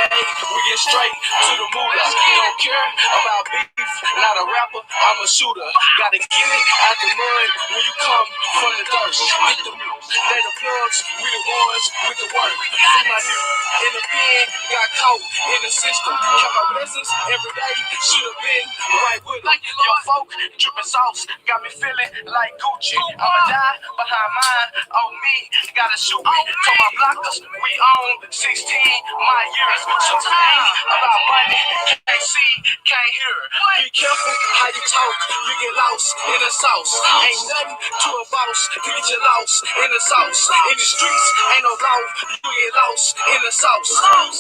made, we get straight to the moolah. Don't care about beef, not a rapper, I'm a shooter. Gotta get it out the mud when you come from the dirt. Hit the they the plugs, we the ones with the work. See my nigga in the pen, got caught in the system. Count my blessings every day, should've been right with it. Yo, folk, dripping sauce, got me feeling like Gucci. I'ma die behind mine, on me, gotta shoot me. Told my blockers, we own 16 my years. So it ain't about money, can't see, can't hear. Be careful how you talk, you get lost in the sauce. Ain't nothing to a boss, to get you lost in the sauce. In the streets, ain't no law, you get lost in the sauce.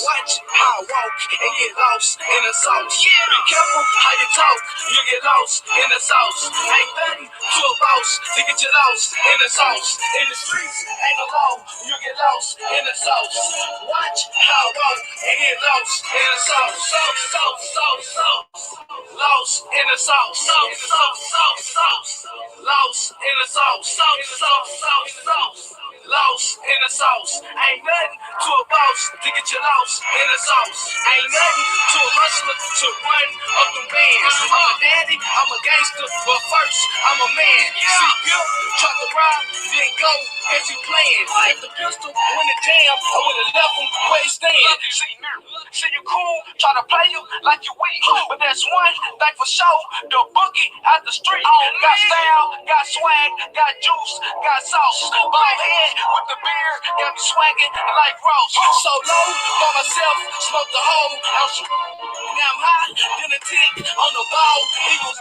Watch how I walk and get lost in the sauce. Be careful how you talk, you get lost in the sauce. Ain't nothing to a boss, to get you lost in the sauce. In the streets, ain't no law, you get lost in the sauce. Watch how I walk and get lost in the sauce. Lost in the sauce. Lost in the sauce. Lost in the sauce. Ain't nothing to a boss to get you lost in the sauce. Ain't nothing to a hustler to run up them bands. I'm a daddy, I'm a gangster, but first I'm a man. See, Bill try to rob, then go as you playing. If the pistol went a jam, I would've left him where he stand. See you cool, try to play you like you weak, but that's one thing for sure. The boogie out the street, got style, got swag, got juice, got sauce. Bald head with the beard, got me swagging like Ross. So low by myself, smoke the whole house. Now I'm high than a tick on the ball. Eagles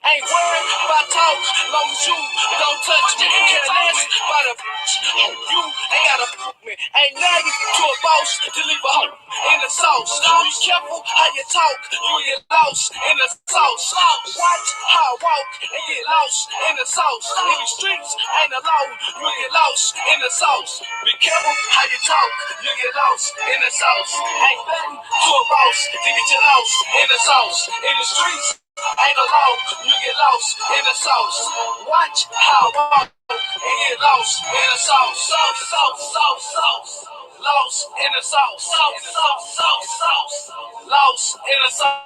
ain't worried about talk, long as you don't touch me. Care less by the you ain't gotta me. Ain't nothing to a boss to leave a hoe in the sauce. Be careful how you talk, you get lost in the sauce. Watch how I walk and get lost in the sauce. In the streets ain't the law, you get lost in the sauce. Be careful how you talk, you get lost in the sauce. Ain't nothing to a boss to get you lost in the sauce. In the streets ain't no law, you get lost in the sauce. Watch how I walk and get lost in the sauce. Lost in the sauce. Lost in the sauce.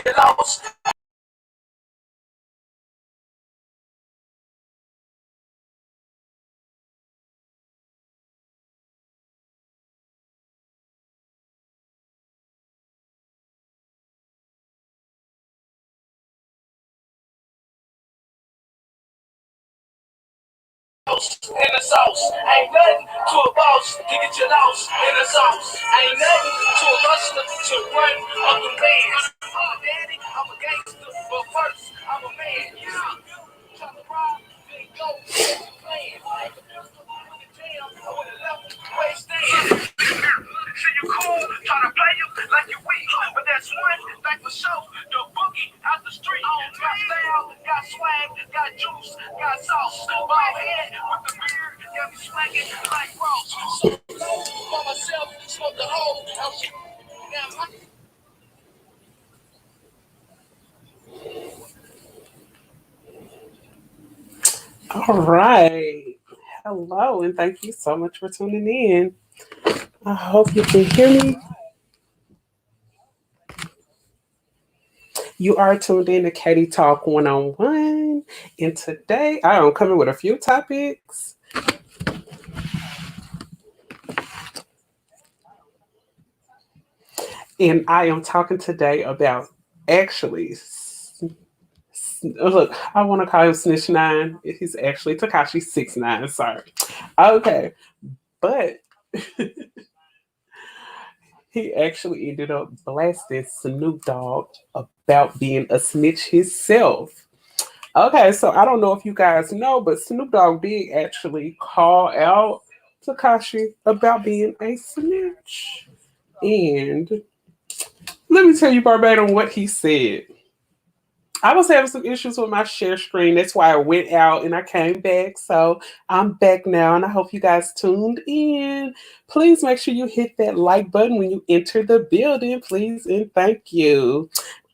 get lost. In the sauce, ain't nothing to a boss to get you lost. In the sauce, ain't nothing to a hustler to run up the bands. I'm a daddy, I'm a gangster, but first I'm a man. Yeah, trying to rob, then go, plan. Like a pistol with a jam, I would have left him where he stands. See you cool, try to play you like you weak, but that's one thing for sure. The boogie out the street, got style, got swag, got juice, got sauce. Ball head with the beard, got me swagging like Ross. So low for myself, smoke the whole. Now my All right. Hello, and thank you so much for tuning in. I hope you can hear me. You are tuned in to Katie Talk One on One, and today I am coming with a few topics. And I am talking today about actually, look, I want to call him Snitch Nine. He's actually Takashi 6ix9ine. Sorry. Okay, but he actually ended up blasting Snoop Dogg about being a snitch himself. Okay, so I don't know if you guys know, but Snoop Dogg did actually call out Takashi about being a snitch. And let me tell you verbatim what he said. I was having some issues with my share screen. That's why I went out and I came back. So I'm back now and I hope you guys tuned in. Please make sure you hit that like button when you enter the building, please, and thank you.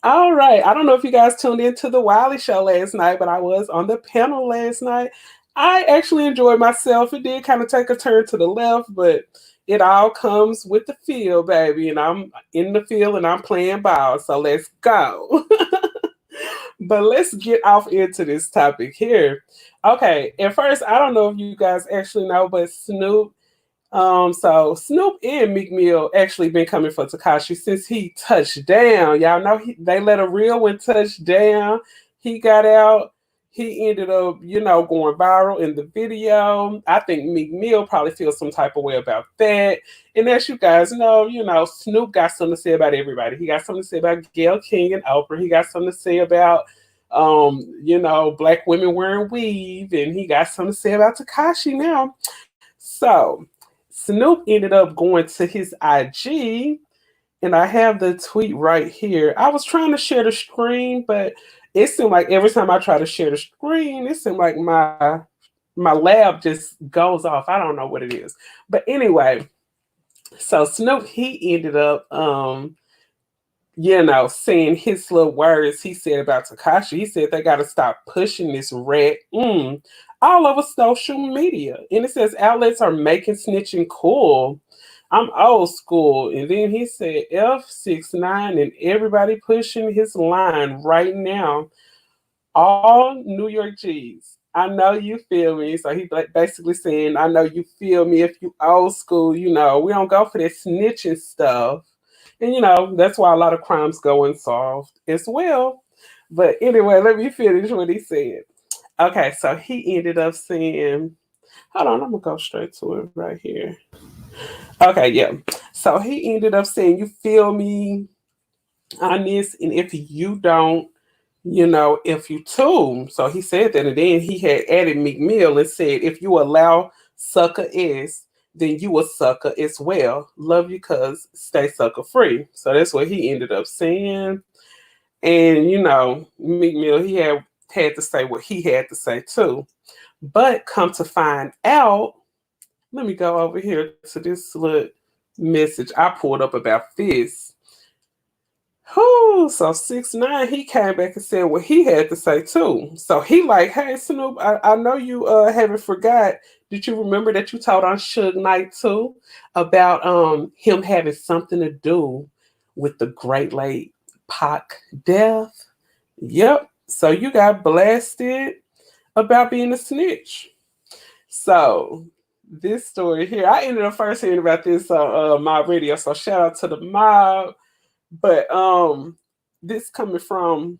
All right. I don't know if you guys tuned into the Wiley show last night, but I was on the panel last night. I actually enjoyed myself. It did kind of take a turn to the left, but it all comes with the field, baby. And I'm in the field and I'm playing ball. So let's go. But let's get off into this topic here. Okay, at first, I don't know if you guys actually know, but Snoop, so Snoop and Meek Mill actually been coming for Takashi since he touched down. Y'all know they let a real one touch down. He got out. He ended up, going viral in the video. I think Meek Mill probably feels some type of way about that. And as you guys know, Snoop got something to say about everybody. He got something to say about Gayle King and Oprah. He got something to say about black women wearing weave, and he got something to say about Takashi now. So Snoop ended up going to his IG, and I have the tweet right here. I was trying to share the screen, but it seemed like every time I try to share the screen, it seemed like my lab just goes off. I don't know what it is. But anyway, so Snoop, he ended up saying his little words he said about Takashi. He said they got to stop pushing this red all over social media. And it says outlets are making snitching cool. I'm old school. And then he said F6ix9ine and everybody pushing his line right now. All New York G's. I know you feel me. So he basically saying, I know you feel me if you old school, we don't go for that snitching stuff. And that's why a lot of crimes go unsolved as well. But anyway, let me finish what he said. Okay, so he ended up saying, hold on, I'm gonna go straight to it right here. Okay, yeah. So he ended up saying, you feel me on this, and if you don't, if you too. So he said that, and then he had added Meek Mill and said, if you allow sucker S, then you a sucker as well. Love you, cuz stay sucker free. So that's what he ended up saying. And Meek Mill, he had to say what he had to say too. But come to find out, let me go over here to this little message I pulled up about this. Whoo, so 6ix9ine, he came back and said what he had to say too. So he like, hey Snoop, I know you haven't forgot. Did you remember that you told on Suge Knight too about him having something to do with the great late Pac death. Yep. So you got blasted about being a snitch. So this story here, I ended up first hearing about this on my radio. So shout out to the mob. But this coming from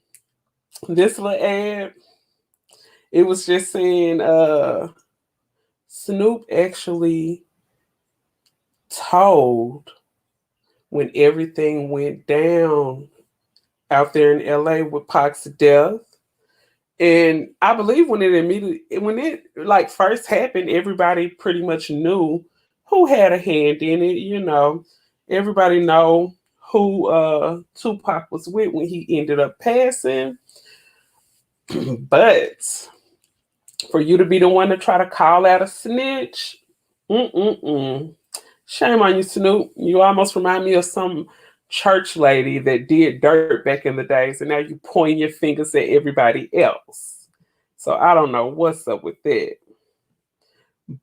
this little ad, it was just saying Snoop actually told when everything went down out there in LA with Pac's death. And I believe when it like first happened, everybody pretty much knew who had a hand in it, you know. Everybody know who Tupac was with when he ended up passing. But for you to be the one to try to call out a snitch, mm-mm-mm. Shame on you, Snoop. You almost remind me of some church lady that did dirt back in the days, and now you pointing your fingers at everybody else. So I don't know what's up with that.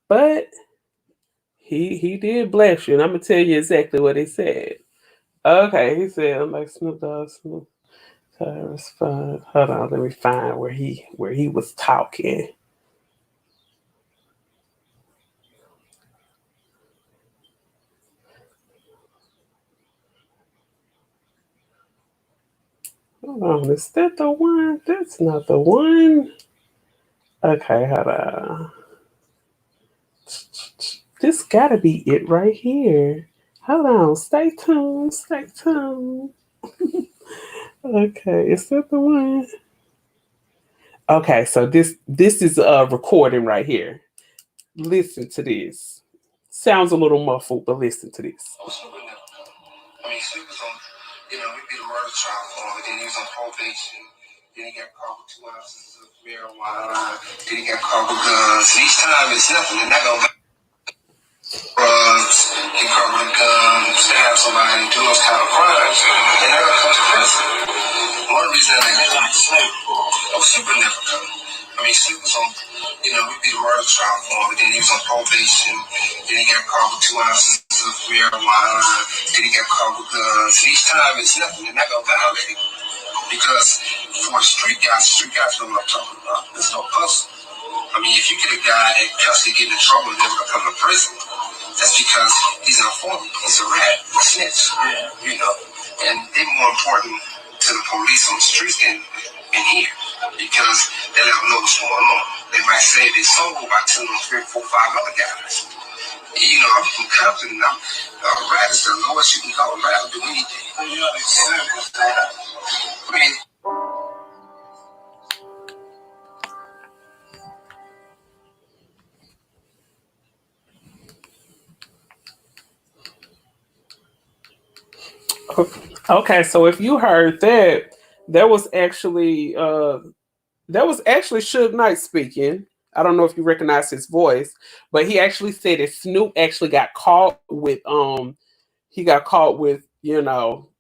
But he did bless you, and I'm gonna tell you exactly what he said. Okay, he said, I'm like Snoop Dogg, Snoop. Respond. Hold on, let me find where he was talking. Hold on, is that the one? That's not the one. Okay, hold on. This gotta be it right here. Hold on, stay tuned, stay tuned. Okay, is that the one? Okay, so this is a recording right here. Listen to this. Sounds a little muffled, but listen to this. I mean, Snoop was on, we did a murder trial for him, and then he was on probation. Then he got caught with 2 ounces of marijuana. Then he got caught with guns. Each time it's nothing, and that don't drugs, he covered with guns, to have somebody do those kind of crimes, and they're gonna come to prison. One reason they didn't like Snoop, Snoop would never come. I mean, Snoop was on, we did a murder trial for him, and then he was on probation. Then he got caught with 2 ounces of marijuana. Then he got caught with guns. Each time it's nothing, and that gonna violate it. Because for street guys know what I'm talking about. There's no hustle. I mean, if you get a guy that constantly get in trouble and never gonna come to prison, that's because he's an informant, he's a rat, a snitch, and they're more important to the police on the streets than here, because they let them know what's going on. They might save their soul by telling them 3, 4, 5 other guys. I'm from Compton, and a rat is the lowest you can call a rat to do anything. I mean, Okay, so if you heard that, that was actually Suge Knight speaking. I don't know if you recognize his voice, but he actually said that Snoop actually got caught with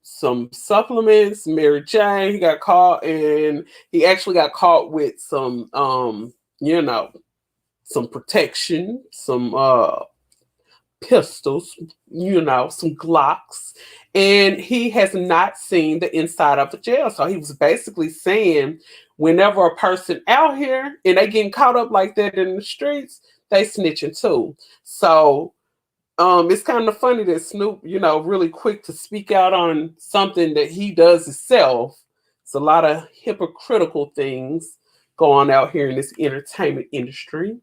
some supplements, Mary Jane. He got caught, and he actually got caught with some some protection, some pistols, some Glocks, and he has not seen the inside of a jail. So he was basically saying, whenever a person out here and they getting caught up like that in the streets, they snitching too. So it's kind of funny that Snoop, really quick to speak out on something that he does himself. It's a lot of hypocritical things going out here in this entertainment industry.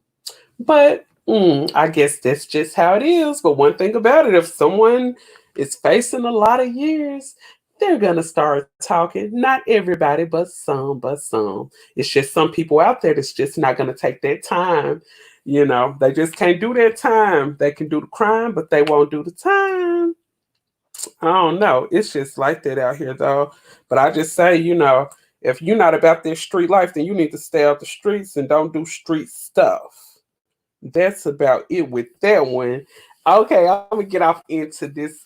But I guess that's just how it is. But one thing about it, if someone is facing a lot of years, they're gonna start talking. Not everybody, but some, It's just some people out there that's just not gonna take that time. They just can't do that time. They can do the crime, but they won't do the time. I don't know. It's just like that out here though. But I just say, if you're not about this street life, then you need to stay out the streets and don't do street stuff. That's about it with that one. Okay, I'm gonna get off into this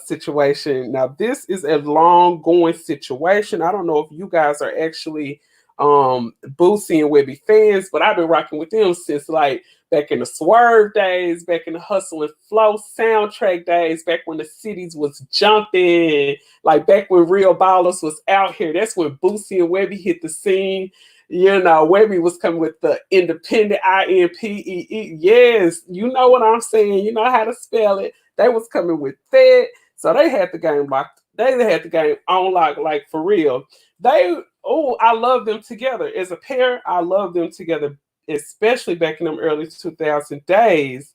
situation. Now, this is a long going situation. I don't know if you guys are actually Boosie and Webbie fans, but I've been rocking with them since like back in the Swerve days, back in the Hustle and Flow soundtrack days, back when the cities was jumping, like back when Real Ballers was out here. That's when Boosie and Webbie hit the scene. You know, Webbie was coming with the independent INPEE. Yes, you know what I'm saying. You know how to spell it. They was coming with that. So they had the game locked. They had the game on lock, like for real. I love them together. As a pair, I love them together, especially back in them early 2000 days.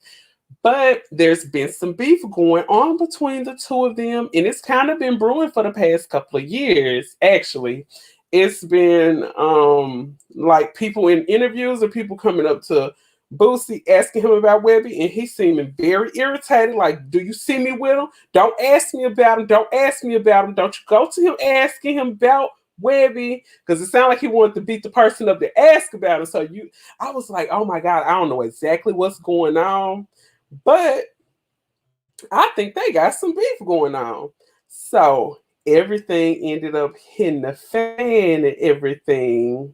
But there's been some beef going on between the two of them, and it's kind of been brewing for the past couple of years, actually. It's been like people in interviews or people coming up to Boosie asking him about Webbie, and he's seeming very irritated. Like, do you see me with him? Don't ask me about him. Don't ask me about him. Don't you go to him asking him about Webbie, because it sounded like he wanted to beat the person up to ask about him. I was like, oh my God, I don't know exactly what's going on, but I think they got some beef going on. So everything ended up hitting the fan and everything.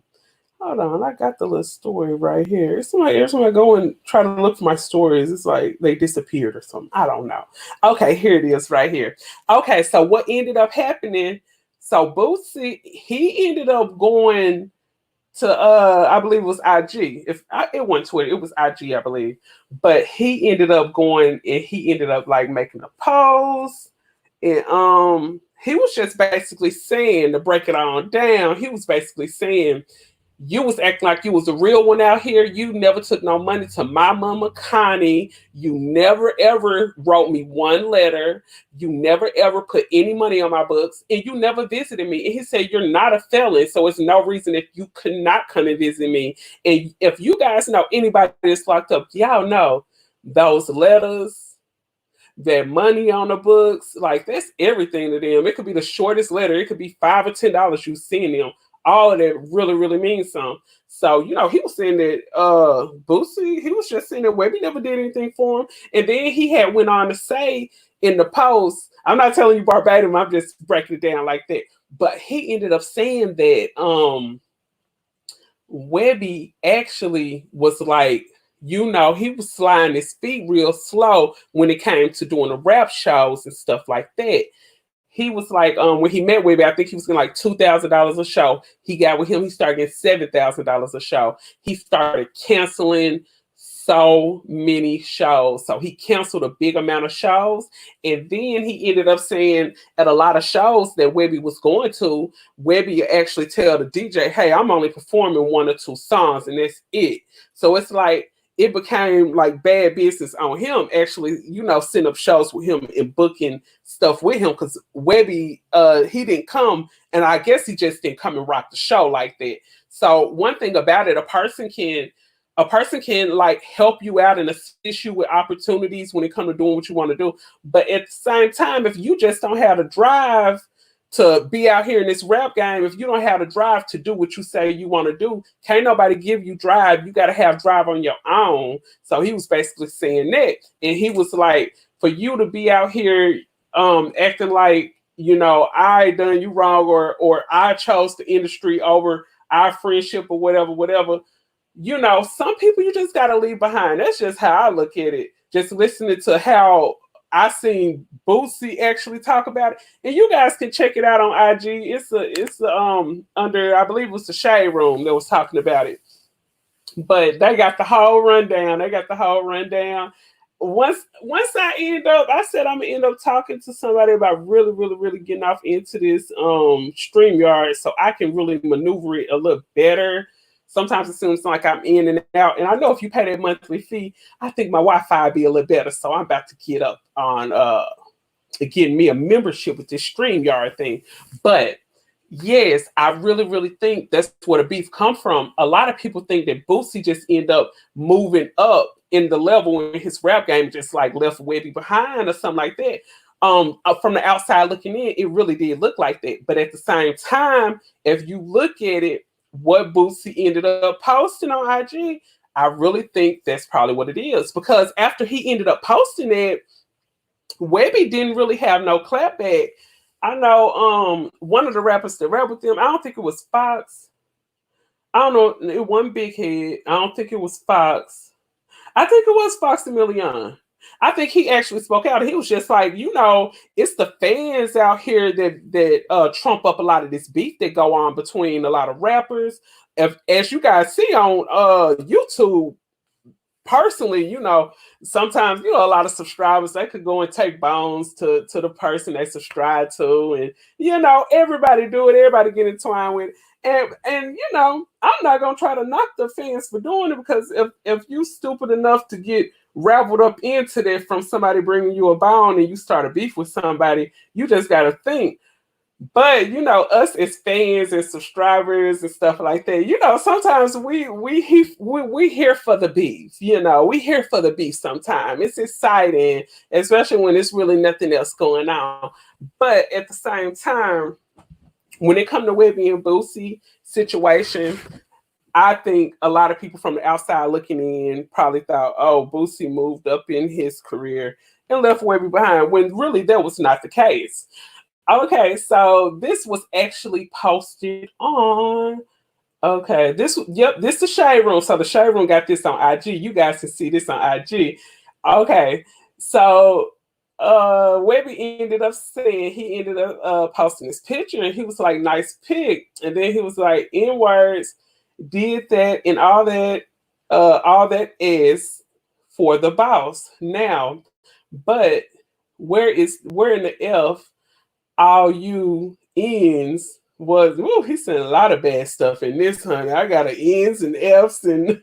Hold on, I got the little story right here. Every time I go and try to look for my stories, it's like they disappeared or something. I don't know. Okay, here it is right here. Okay, so what ended up happening? So Boosie, he ended up going to I believe it was IG. It wasn't Twitter, it was IG, I believe. But he ended up going and he ended up like making a post, and he was just basically saying, to break it on down, he was basically saying, you was acting like you was a real one out here. You never took no money to my mama Connie. You never ever wrote me one letter. You never ever put any money on my books, and you never visited me. And he said, you're not a felon, so it's no reason if you could not come and visit me. And if you guys know anybody that's locked up, y'all know those letters, that money on the books, like that's everything to them. It could be the shortest letter. It could be $5 or $10 you send them. All of that really, really means something. So, you know, he was saying that Boosie, he was just saying that Webbie never did anything for him. And then he had went on to say in the post, I'm not telling you verbatim, I'm just breaking it down like that. But he ended up saying that Webbie actually was like, you know, he was sliding his feet real slow when it came to doing the rap shows and stuff like that. He was like, when he met Webbie, I think he was getting like $2,000 a show. He got with him, he started getting $7,000 a show. He started canceling so many shows. So he canceled a big amount of shows. And then he ended up saying at a lot of shows that Webbie was going to, Webbie actually tell the DJ, hey, I'm only performing one or two songs and that's it. So it's like, it became like bad business on him actually, you know, setting up shows with him and booking stuff with him, because Webbie, he didn't come, and I guess he just didn't come and rock the show like that. So one thing about it, a person can like help you out and assist you with opportunities when it comes to doing what you want to do. But at the same time, if you just don't have the drive to be out here in this rap game, if you don't have the drive to do what you say you want to do, can't nobody give you drive. You got to have drive on your own. So he was basically saying that. And he was like, for you to be out here acting like, you know, I done you wrong, or I chose the industry over our friendship or whatever, you know, some people you just got to leave behind. That's just how I look at it. Just listening to how I seen Boosie actually talk about it, and you guys can check it out on IG. It's under, I believe it was the Shade Room that was talking about it. But they got the whole rundown. Once I said I'm gonna end up talking to somebody about really, really, really getting off into this StreamYard so I can really maneuver it a little better. Sometimes it seems like I'm in and out. And I know if you pay that monthly fee, I think my Wi-Fi be a little better. So I'm about to get up on getting me a membership with this StreamYard thing. But yes, I really, really think that's where the beef come from. A lot of people think that Boosie just end up moving up in the level in his rap game, just like left Webbie behind or something like that. From the outside looking in, it really did look like that. But at the same time, if you look at it, what Boosie ended up posting on IG, I really think that's probably what it is. Because after he ended up posting it, Webbie didn't really have no clapback. I know one of the rappers that rap with them, I don't think it was Fox. I don't know, it wasn't Big Head. I don't think it was Fox. I think it was Fox and Million. I think he actually spoke out. He was just like, it's the fans out here that trump up a lot of this beef that go on between a lot of rappers. If, as you guys see on YouTube, personally, sometimes a lot of subscribers they could go and take bones to the person they subscribe to, and everybody do it, everybody get entwined with it. And I'm not gonna try to knock the fans for doing it, because if you stupid enough to get raveled up into that from somebody bringing you a bone and you start a beef with somebody, you just gotta think. But us as fans and subscribers and stuff like that, sometimes we here for the beef. We here for the beef. Sometimes it's exciting, especially when it's really nothing else going on. But at the same time, when it come to Webbie and Boosie situation, I think a lot of people from the outside looking in probably thought, oh, Boosie moved up in his career and left Webbie behind, when really that was not the case. Okay, so this was actually posted on. Okay, this the Shade Room. So the Shade Room got this on IG. You guys can see this on IG. Okay, so Webbie ended up saying, he ended up posting this picture, and he was like, nice pic. And then he was like, in words, did that and all that is for the boss. Now, but where in the F all you ends was, woo, he said a lot of bad stuff in this, honey. I got an ends and F's and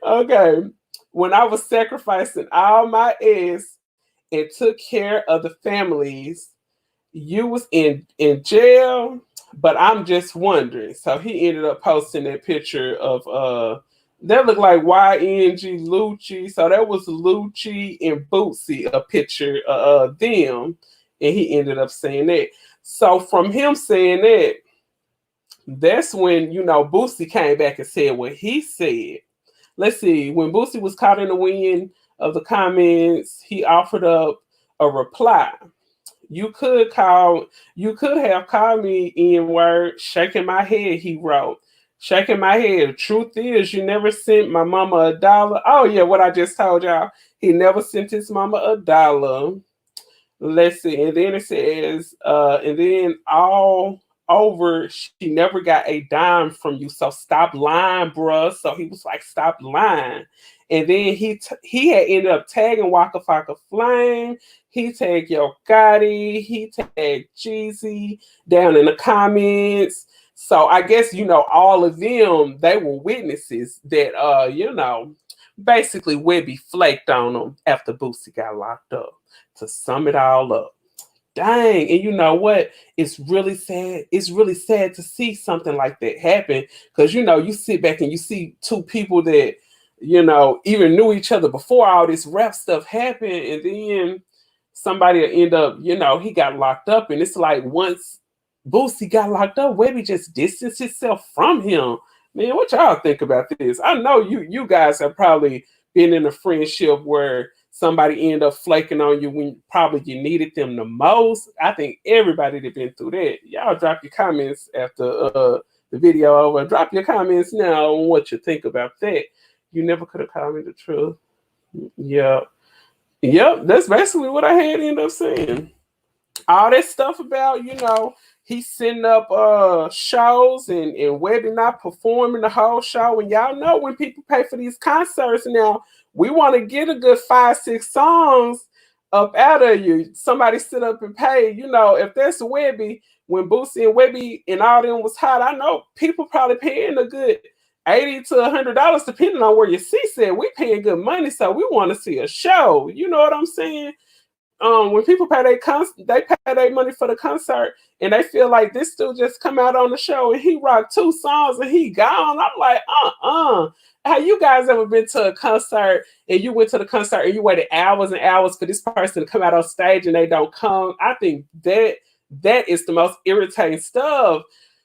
okay. When I was sacrificing all my eggs and took care of the families, you was in jail, but I'm just wondering. So he ended up posting that picture of that looked like YNG Lucci. So that was Lucci and Bootsy, a picture of them, and he ended up saying that. So from him saying that, that's when Boosie came back and said what he said. Let's see. When Boosie was caught in the wind of the comments, he offered up a reply. You could have called me in word, shaking my head, he wrote. Shaking my head. The truth is, you never sent my mama a dollar. Oh, yeah, what I just told y'all. He never sent his mama a dollar. Let's see. And then it says, and then all over, she never got a dime from you. So stop lying, bruh. So he was like, stop lying. And then he had ended up tagging Waka Flocka Flame. He tagged Yo Gotti. He tagged Jeezy down in the comments. So I guess, all of them, they were witnesses that, basically Webbie flaked on them after Boosie got locked up. To sum it all up. Dang. And you know what? It's really sad. It's really sad to see something like that happen, because, you sit back and you see two people that, even knew each other before all this rap stuff happened. And then somebody will end up, he got locked up. And it's like, once Boosie got locked up, Webbie just distanced himself from him. Man, what y'all think about this? I know you guys have probably been in a friendship where somebody end up flaking on you when probably you needed them the most. I think everybody that been through that. Y'all drop your comments after the video over. Drop your comments now on what you think about that. You never could have called me the truth. Yep. Yep, that's basically what I had ended up saying. All that stuff about, he's setting up shows and Webbie not performing the whole show. And y'all know when people pay for these concerts now, we want to get a good 5-6 songs up out of you. Somebody sit up and pay. If that's Webbie, when Boosie and Webbie and all them was hot, I know people probably paying a good $80 to $100 depending on where your seat said. We paying good money, so we want to see a show. You know what I'm saying? When people pay they pay their money for the concert, and they feel like this dude just come out on the show and he rocked 2 songs and he gone. I'm like, Have you guys ever been to a concert and you went to the concert and you waited hours and hours for this person to come out on stage and they don't come? I think that is the most irritating stuff.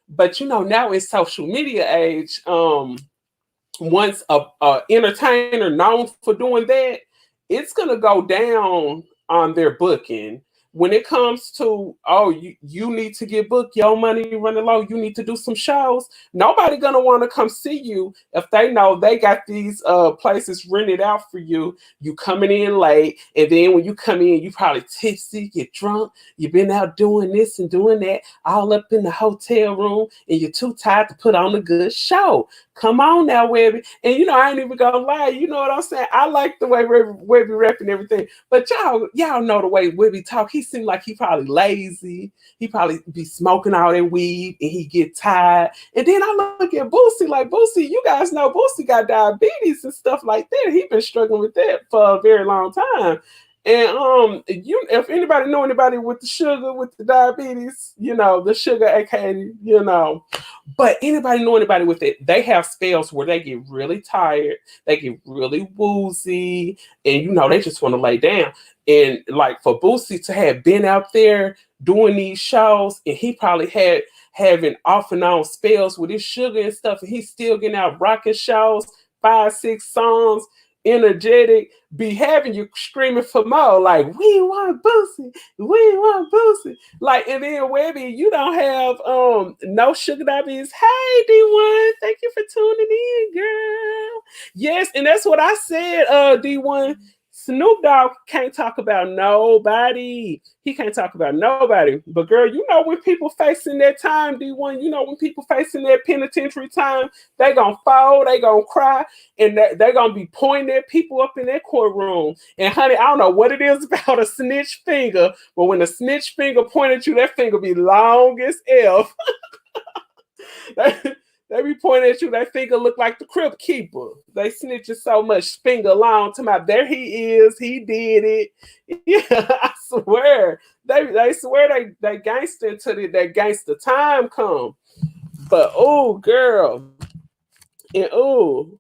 But now in social media age, once a entertainer known for doing that, it's gonna go down on their booking. when it comes to, oh, you need to get booked, your money running low, you need to do some shows, nobody gonna want to come see you if they know they got these places rented out for you. You coming in late, and then when you come in, you probably tipsy, get drunk, you've been out doing this and doing that, all up in the hotel room, and you're too tired to put on a good show. Come on now, Webbie. And I ain't even gonna lie, you know what I'm saying? I like the way Webbie rap and everything. But y'all know the way Webbie talk. He seemed like he probably lazy. He probably be smoking all that weed and he get tired. And then I look at Boosie, like Boosie, you guys know Boosie got diabetes and stuff like that. He been struggling with that for a very long time. And if anybody know anybody with the sugar, with the diabetes, the sugar, aka, but anybody know anybody with it, they have spells where they get really tired, they get really woozy, and they just want to lay down. And like for Boosie to have been out there doing these shows, and he probably had having off and on spells with his sugar and stuff, and he's still getting out rocking shows, 5-6 songs, energetic, be having you screaming for more, like we want Boosie, we want Boosie. Like, and then Webbie, you don't have no sugar diabetes. Hey D1, thank you for tuning in, girl. Yes, and that's what I said, D1. Snoop Dogg can't talk about nobody. He can't talk about nobody. But girl, when people facing that time, D1, when people facing that penitentiary time, they gonna fall, they gonna cry, and they gonna be pointing at people up in that courtroom. And honey, I don't know what it is about a snitch finger, but when a snitch finger point at you, that finger be long as F. They be pointing at you, that finger look like the crypt keeper. They snitching so much, finger long to my, there he is, he did it. Yeah, I swear. They swear they gangster until that gangster time come. But oh girl. And oh,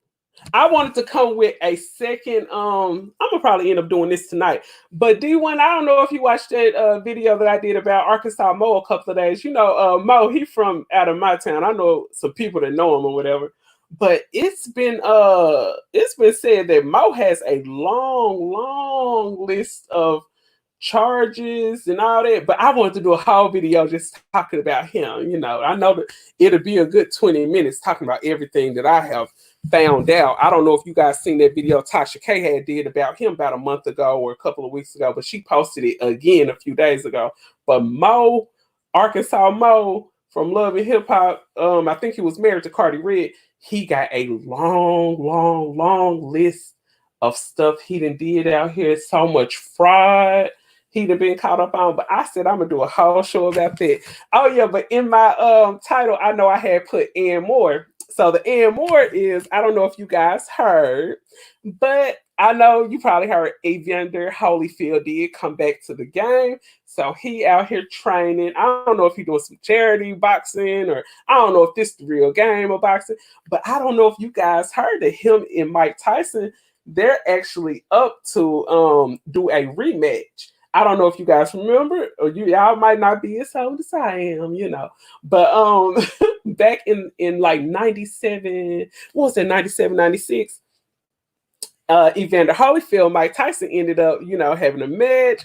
I wanted to come with a second. I'm gonna probably end up doing this tonight. But D1, I don't know if you watched that video that I did about Arkansas Mo a couple of days. Mo, he from out of my town. I know some people that know him or whatever. But it's been said that Mo has a long list of charges and all that. But I wanted to do a whole video just talking about him. I know that it'll be a good 20 minutes talking about everything that I have found out. I don't know if you guys seen that video Tasha K had did about him about a month ago or a couple of weeks ago, but she posted it again a few days ago. But Mo, Arkansas Mo from Love and Hip Hop, I think he was married to Cardi Red. He got a long list of stuff he done did out here. So much fraud he done been caught up on. But I said I'm gonna do a whole show about that. Oh yeah, but in my title, I know I had put and more. So the and more is, I don't know if you guys heard, but I know you probably heard Evander Holyfield did come back to the game. So he out here training. I don't know if he's doing some charity boxing, or I don't know if this is the real game of boxing, but I don't know if you guys heard that him and Mike Tyson, they're actually up to do a rematch. I don't know if you guys remember, or y'all might not be as old as I am, But back in like 97, what was that, 97, 96? Evander Holyfield, Mike Tyson ended up, having a match.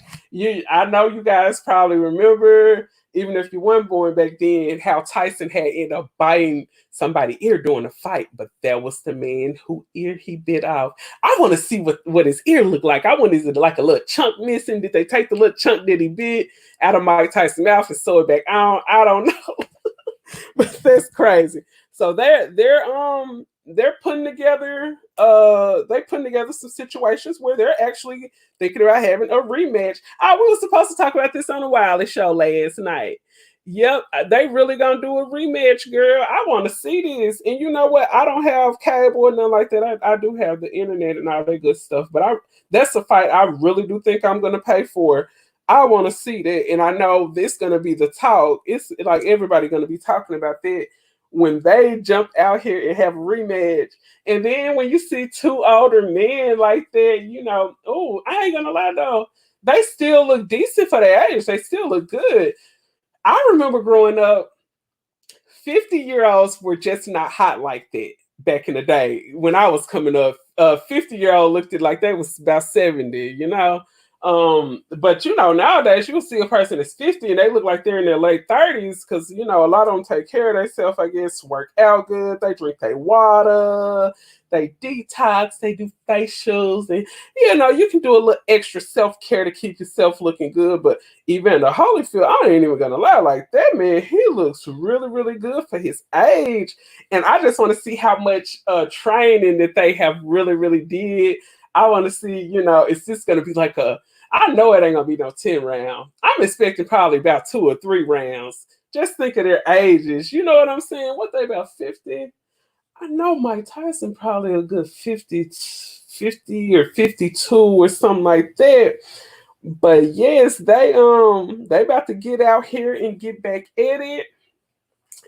I know you guys probably remember, even if you weren't born back then, how Tyson had ended up biting somebody's ear during a fight, but that was the man whose ear he bit off. I want to see what his ear looked like. I want, is it like a little chunk missing? Did they take the little chunk that he bit out of Mike Tyson's mouth and sew it back? I don't know. But that's crazy. So they're putting together some situations where they're actually thinking about having a rematch. We were supposed to talk about this on the Wiley show last night. Yep, they really gonna do a rematch, girl. I want to see this. And you know what? I don't have cable or nothing like that. I do have the internet and all that good stuff. But that's a fight I really do think I'm gonna pay for. I want to see that, and I know this gonna be the talk. It's like everybody gonna be talking about that when they jump out here and have a rematch. And then when you see two older men like that, oh, I ain't gonna lie though, they still look decent for their age. They still look good. I remember growing up, 50-year-olds were just not hot like that back in the day. When I was coming up, 50-year-old looked like they was about 70, But nowadays you'll see a person that's 50 and they look like they're in their late 30s because a lot of them take care of themselves, I guess, work out good, they drink their water, they detox, they do facials, and you can do a little extra self-care to keep yourself looking good. But Evander Holyfield, I ain't even gonna lie, like that man, he looks really, really good for his age. And I just want to see how much training that they have really, really did. I want to see, is this gonna be like I know it ain't gonna be no 10 round. I'm expecting probably about 2 or 3 rounds. Just think of their ages. You know what I'm saying? What they about 50? I know Mike Tyson probably a good 50 or 52 or something like that. But yes, they about to get out here and get back at it.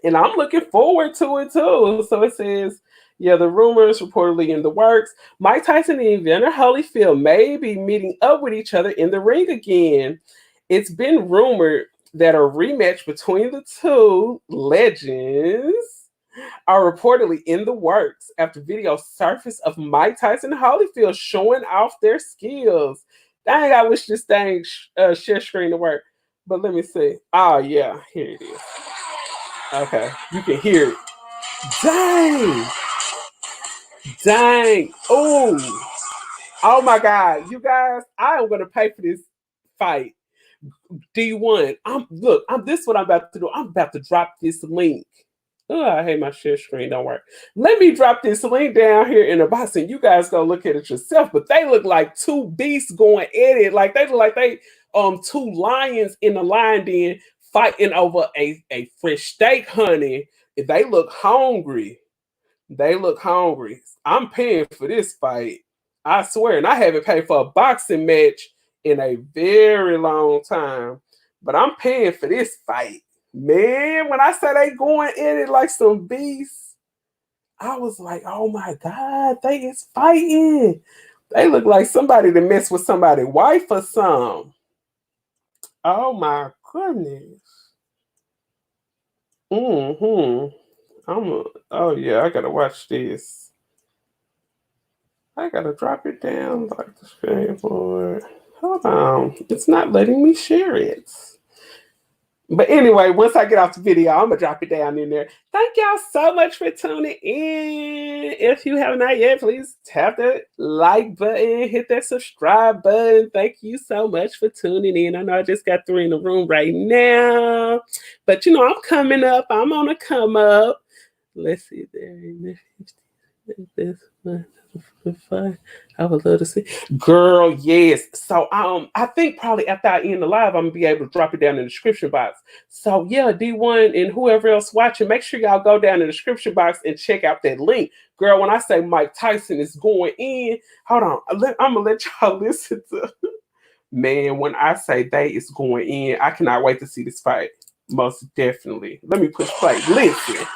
And I'm looking forward to it too. So it says, yeah, the rumors reportedly in the works. Mike Tyson and Evander Holyfield may be meeting up with each other in the ring again. It's been rumored that a rematch between the two legends are reportedly in the works after video surfaced of Mike Tyson and Holyfield showing off their skills. Dang, I wish this thing share screen to work. But let me see. Oh, yeah, here it is. Okay, you can hear it. Dang! Dang! Oh my God, you guys! I am gonna pay for this fight. D1. This is what I'm about to do. I'm about to drop this link. Oh, I hate my share screen. Don't work. Let me drop this link down here in the box, and you guys go look at it yourself. But they look like two beasts going at it. Like they look like they two lions in the lion den fighting over a fresh steak, honey. They look hungry. They look hungry. I'm paying for this fight. I swear. And I haven't paid for a boxing match in a very long time. But I'm paying for this fight. Man, when I say they going in it like some beasts, I was like, oh my God, they is fighting. They look like somebody that messed with somebody's wife or something. Oh my goodness. Oh yeah, I gotta watch this. I gotta drop it down like the screen board. Hold on. It's not letting me share it. But anyway, once I get off the video, I'm gonna drop it down in there. Thank y'all so much for tuning in. If you have not yet, please tap that like button, hit that subscribe button. Thank you so much for tuning in. I know I just got 3 in the room right now, but I'm coming up. I'm on a come up. Let's see there. This one. I would love to see. Girl, yes. So I think probably after I end the live, I'm gonna be able to drop it down in the description box. So yeah, D1 and whoever else watching, make sure y'all go down in the description box and check out that link. Girl, when I say Mike Tyson is going in, hold on. I'm gonna let y'all listen to man, when I say they is going in, I cannot wait to see this fight. Most definitely. Let me push play. Listen.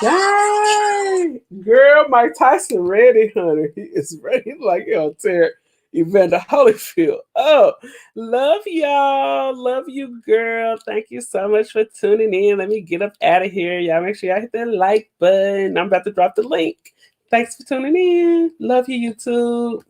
Dang, girl, Mike Tyson ready, honey. He is ready. Like he'll tear Evander Holyfield up. Love y'all. Love you, girl. Thank you so much for tuning in. Let me get up out of here. Y'all make sure y'all hit that like button. I'm about to drop the link. Thanks for tuning in. Love you, YouTube.